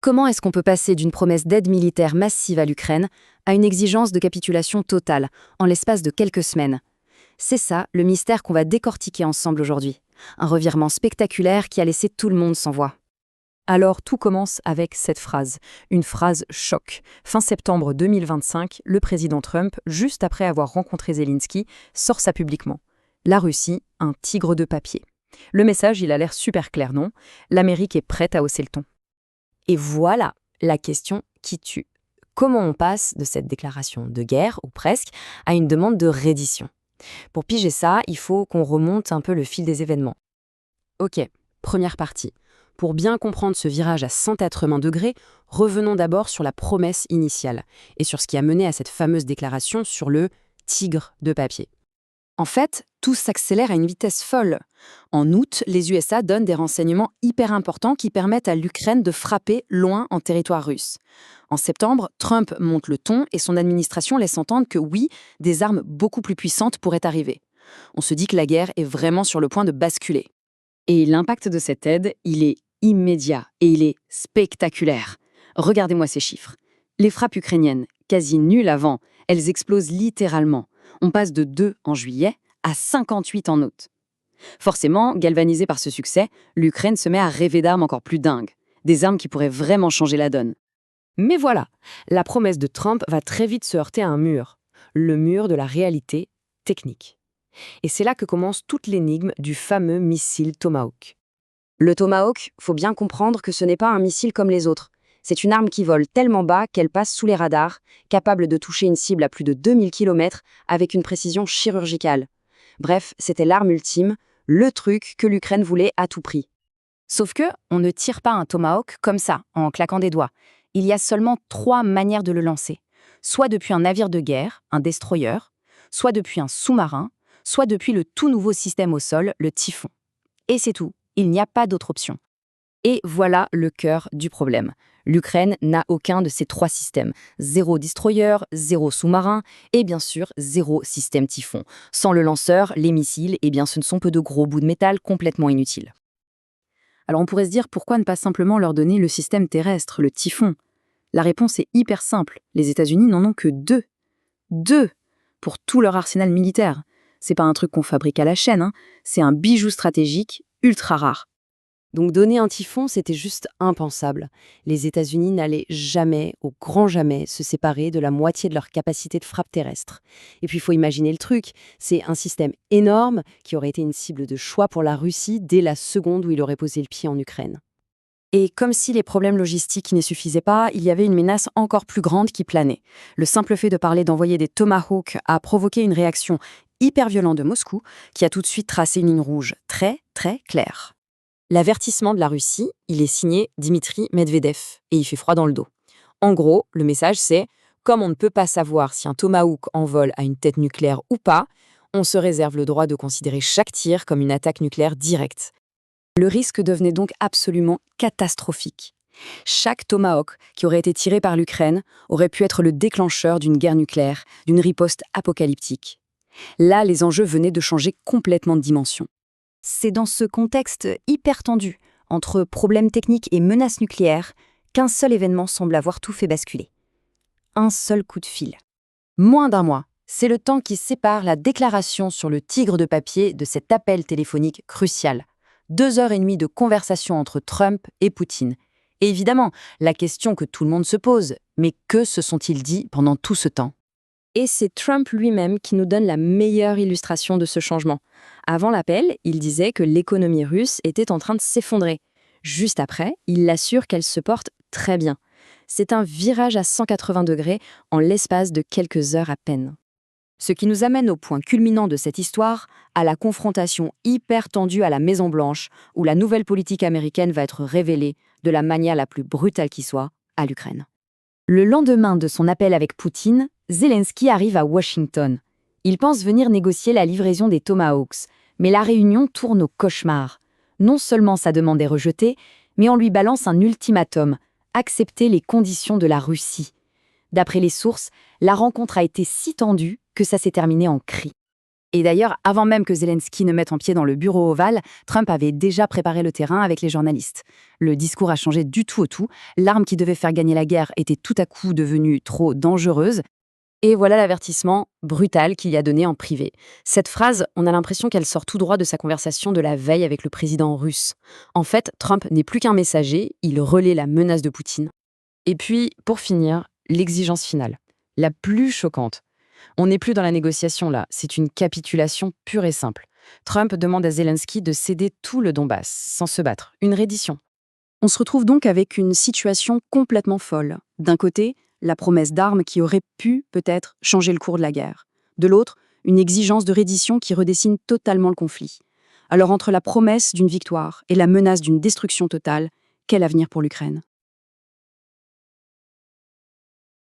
Comment est-ce qu'on peut passer d'une promesse d'aide militaire massive à l'Ukraine à une exigence de capitulation totale, en l'espace de quelques semaines? C'est ça, le mystère qu'on va décortiquer ensemble aujourd'hui. Un revirement spectaculaire qui a laissé tout le monde sans voix. Alors tout commence avec cette phrase, une phrase choc. Fin septembre 2025, le président Trump, juste après avoir rencontré Zelensky, sort ça publiquement. La Russie, un tigre de papier. Le message, il a l'air super clair, non? L'Amérique est prête à hausser le ton. Et voilà la question qui tue. Comment on passe de cette déclaration de guerre, ou presque, à une demande de reddition? Pour piger ça, il faut qu'on remonte un peu le fil des événements. Ok, première partie. Pour bien comprendre ce virage à 180 degrés, revenons d'abord sur la promesse initiale et sur ce qui a mené à cette fameuse déclaration sur le tigre de papier. En fait, tout s'accélère à une vitesse folle. En août, les USA donnent des renseignements hyper importants qui permettent à l'Ukraine de frapper loin en territoire russe. En septembre, Trump monte le ton et son administration laisse entendre que oui, des armes beaucoup plus puissantes pourraient arriver. On se dit que la guerre est vraiment sur le point de basculer. Et l'impact de cette aide, il est immédiat et il est spectaculaire. Regardez-moi ces chiffres. Les frappes ukrainiennes, quasi nulles avant, elles explosent littéralement. On passe de 2 en juillet à 58 en août. Forcément, galvanisée par ce succès, l'Ukraine se met à rêver d'armes encore plus dingues. Des armes qui pourraient vraiment changer la donne. Mais voilà, la promesse de Trump va très vite se heurter à un mur. Le mur de la réalité technique. Et c'est là que commence toute l'énigme du fameux missile Tomahawk. Le Tomahawk, faut bien comprendre que ce n'est pas un missile comme les autres. C'est une arme qui vole tellement bas qu'elle passe sous les radars, capable de toucher une cible à plus de 2000 km avec une précision chirurgicale. Bref, c'était l'arme ultime, le truc que l'Ukraine voulait à tout prix. Sauf que, on ne tire pas un Tomahawk comme ça, en claquant des doigts. Il y a seulement 3 manières de le lancer. Soit depuis un navire de guerre, un destroyer, soit depuis un sous-marin, soit depuis le tout nouveau système au sol, le Typhon. Et c'est tout, il n'y a pas d'autre option. Et voilà le cœur du problème. L'Ukraine n'a aucun de ces 3 systèmes. 0 destroyer, 0 sous-marin et bien sûr 0 système Typhon. Sans le lanceur, les missiles, eh bien ce ne sont que de gros bouts de métal complètement inutiles. Alors on pourrait se dire pourquoi ne pas simplement leur donner le système terrestre, le Typhon? La réponse est hyper simple. Les États-Unis n'en ont que 2. 2 pour tout leur arsenal militaire. C'est pas un truc qu'on fabrique à la chaîne, hein. C'est un bijou stratégique ultra rare. Donc donner un Typhon, c'était juste impensable. Les États-Unis n'allaient jamais, au grand jamais, se séparer de la moitié de leur capacité de frappe terrestre. Et puis il faut imaginer le truc, c'est un système énorme qui aurait été une cible de choix pour la Russie dès la seconde où il aurait posé le pied en Ukraine. Et comme si les problèmes logistiques n'y suffisaient pas, il y avait une menace encore plus grande qui planait. Le simple fait de parler d'envoyer des Tomahawks a provoqué une réaction hyper violente de Moscou, qui a tout de suite tracé une ligne rouge très, très claire. L'avertissement de la Russie, il est signé Dimitri Medvedev, et il fait froid dans le dos. En gros, le message c'est « Comme on ne peut pas savoir si un Tomahawk envole a une tête nucléaire ou pas, on se réserve le droit de considérer chaque tir comme une attaque nucléaire directe. » Le risque devenait donc absolument catastrophique. Chaque Tomahawk qui aurait été tiré par l'Ukraine aurait pu être le déclencheur d'une guerre nucléaire, d'une riposte apocalyptique. Là, les enjeux venaient de changer complètement de dimension. C'est dans ce contexte hyper tendu, entre problèmes techniques et menaces nucléaires, qu'un seul événement semble avoir tout fait basculer. Un seul coup de fil. Moins d'un mois, c'est le temps qui sépare la déclaration sur le tigre de papier de cet appel téléphonique crucial. 2 heures et demie de conversation entre Trump et Poutine. Et évidemment, la question que tout le monde se pose, mais que se sont-ils dit pendant tout ce temps? Et c'est Trump lui-même qui nous donne la meilleure illustration de ce changement. Avant l'appel, il disait que l'économie russe était en train de s'effondrer. Juste après, il assure qu'elle se porte très bien. C'est un virage à 180 degrés en l'espace de quelques heures à peine. Ce qui nous amène au point culminant de cette histoire, à la confrontation hyper tendue à la Maison-Blanche, où la nouvelle politique américaine va être révélée, de la manière la plus brutale qui soit, à l'Ukraine. Le lendemain de son appel avec Poutine, Zelensky arrive à Washington. Il pense venir négocier la livraison des Tomahawks, mais la réunion tourne au cauchemar. Non seulement sa demande est rejetée, mais on lui balance un ultimatum, accepter les conditions de la Russie. D'après les sources, la rencontre a été si tendue que ça s'est terminé en cris. Et d'ailleurs, avant même que Zelensky ne mette un pied dans le bureau ovale, Trump avait déjà préparé le terrain avec les journalistes. Le discours a changé du tout au tout. L'arme qui devait faire gagner la guerre était tout à coup devenue trop dangereuse. Et voilà l'avertissement brutal qu'il y a donné en privé. Cette phrase, on a l'impression qu'elle sort tout droit de sa conversation de la veille avec le président russe. En fait, Trump n'est plus qu'un messager, il relaie la menace de Poutine. Et puis, pour finir, l'exigence finale, la plus choquante. On n'est plus dans la négociation là, c'est une capitulation pure et simple. Trump demande à Zelensky de céder tout le Donbass, sans se battre, une reddition. On se retrouve donc avec une situation complètement folle. D'un côté, la promesse d'armes qui aurait pu, peut-être, changer le cours de la guerre. De l'autre, une exigence de reddition qui redessine totalement le conflit. Alors entre la promesse d'une victoire et la menace d'une destruction totale, quel avenir pour l'Ukraine ?